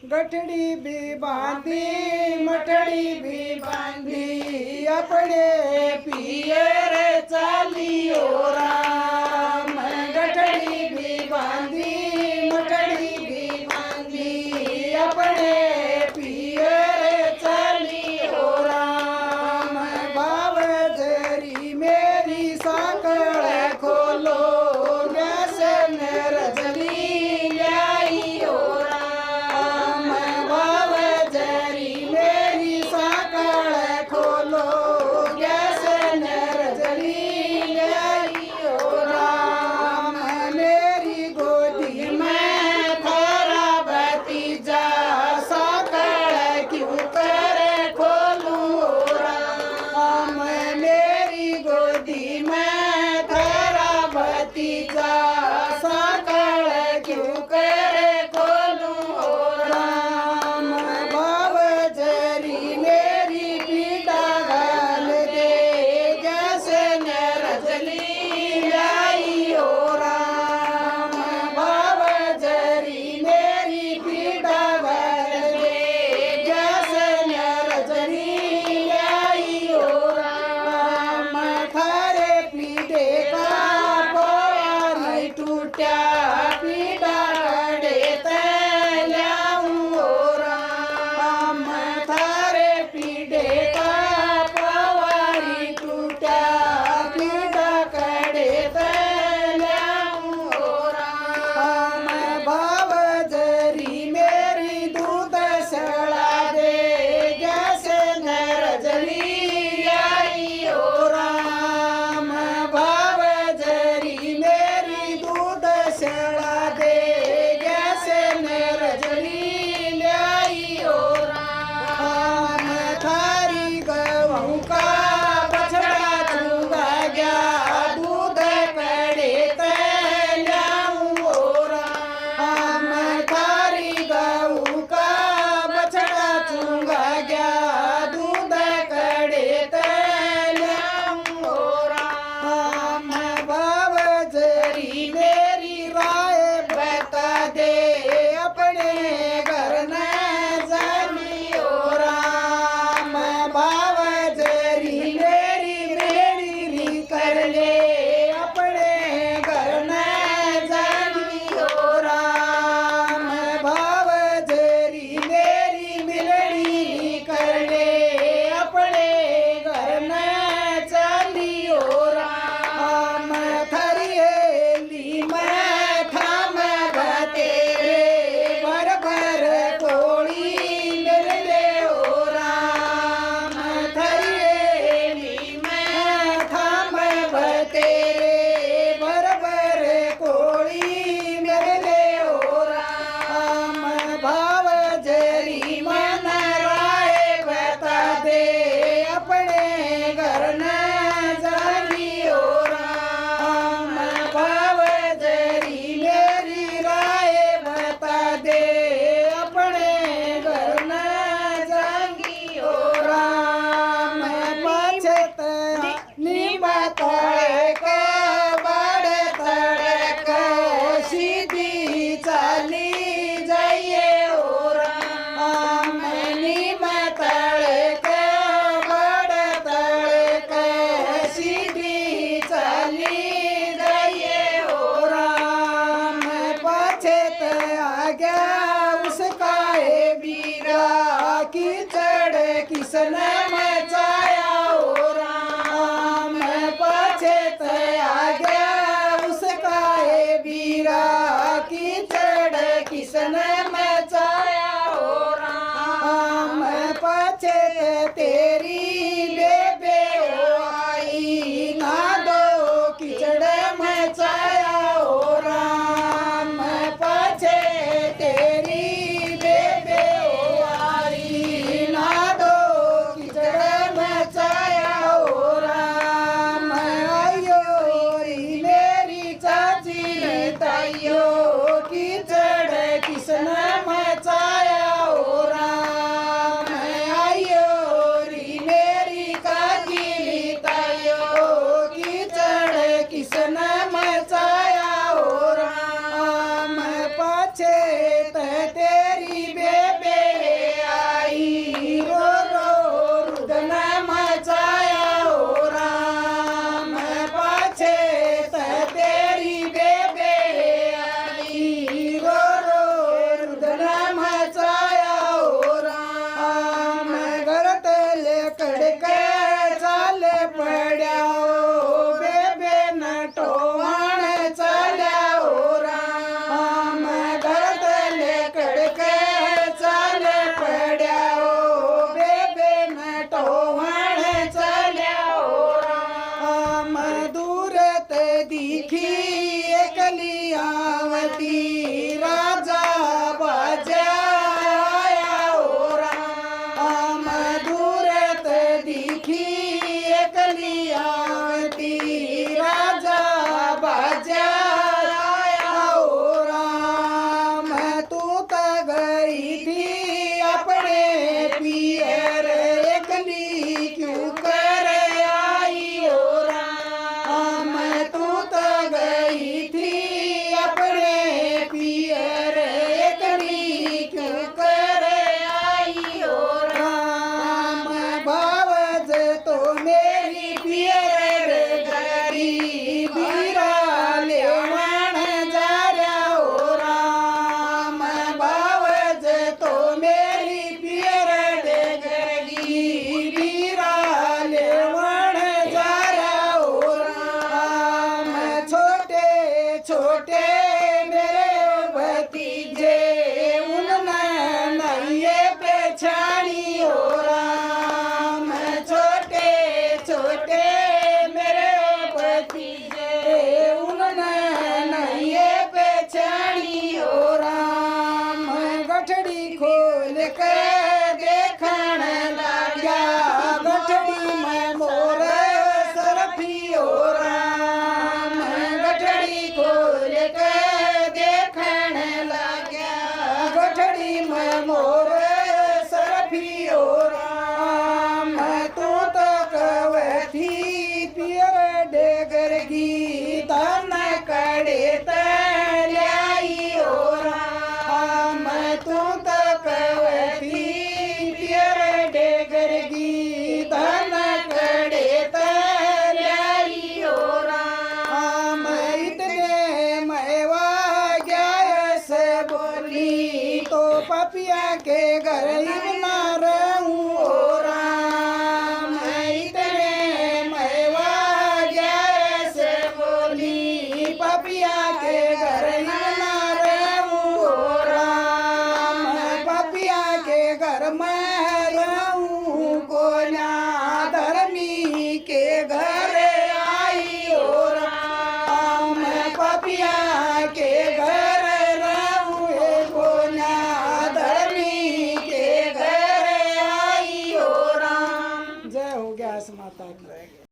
गठड़ी भी बांधी मठड़ी भी बांधी अपने पियर चालियो राम। गठड़ी भी बांधी मठड़ी भी बांधी अपने पियर चालियो राम। बाव जरी मेरी साकड़ खोलो गैस में रजनी ल्याइयो राम। बाव जरी मेरी साकड़ खोलो गैस में रजनी ल्याइयो राम। मेरी गोदी में थारा भतीजा साकड़ क्यों करे खोलूं राम। मेरी गोदी में थारा भतीजा साकड़ क्यों करे खोलूं राम। बाव जरी मेरी पीड़ा घाल दे जैसे नरजली ल्याइयो राम। बाव जरी मेरी पीड़ा घाल दे जैसे नरजली ल्याइयो राम। थारे पीड़े का पारी टूटा पीड़ा कड़े तल्याऊं राम। थारे पीड़े का पारी टूटा पीड़ा कड़े तल्याऊं राम। भाव जरी मेरी दूध सड़ा दे जैसे नरजली आइयो राम। भाव जरी मेरी दूध सड़ा दे जैसे नरजली आइयो राम। थारी गऊ का बछड़ा चुगा गया दूध कड़े तल्याऊं राम। थारी गऊ का बछड़ा चुगा गया दूध कड़े तल्याऊं राम। भाव जरी मेरी राय बता दे अपने घर न जानियो राम। भाव जरी मेरी मेरी कर ले अपने घर न जानियो राम। भाव जरी मेरी मिलनी कर ले अपने घर न जानियो राम। थरियेली मैं थाम बतेरे भर भर कोड़ी मिल ले ओ राम। थरियेली मैं थाम बतेरे भर भर कोड़ी मिल ले ओ राम। भाव जरी मन राय बता दे अपने घर न जानियो राम। भाव जरी मेरी राय बता दे अपने घर न जानियो राम। पछत निमत बड़ तड़क सीधी चली जाइए ओ राम। निमत बड़ तड़क सीधी चली जाइए ओ राम। पछत आ गया उसका ए बीरा कीचड़ किसने मचाया ओ राम। पछत आ गया उसका ए बीरा कीचड़ किसने मचाया ओ राम। पछत तेरी बेबे ओ आई ना दो कीचड़ मचाया ओ राम। पछत तेरी बेबे ओ आई ना दो कीचड़ मचाया ओ राम। आयो री मेरी चाची ताइयो कीचड़ किसने गठड़ी खोल के देखण लाग्या गठड़ी में मोर सरफियो राम गठड़ी खोल के देखण लाग्या गठड़ी में मोर सरफियो राम तू तो कवथी पियर डेगर गीत न कड़े तल्याई ओ राम तू तो कवथी पियर डेगर गीत न कड़े तल्याई ओ राम इतने मैवा गया से बोली तो पपिया के घर ना रहूं ओ राम इतने मैवा गया से बोली पपिया के घर ना रहूं ओ राम पपिया के घर में रहूं कोना धर्मी के घर आई ओ राम पपिया के घर रहूं कोना धर्मी के घर आई ओ राम। जय हो गया माता की।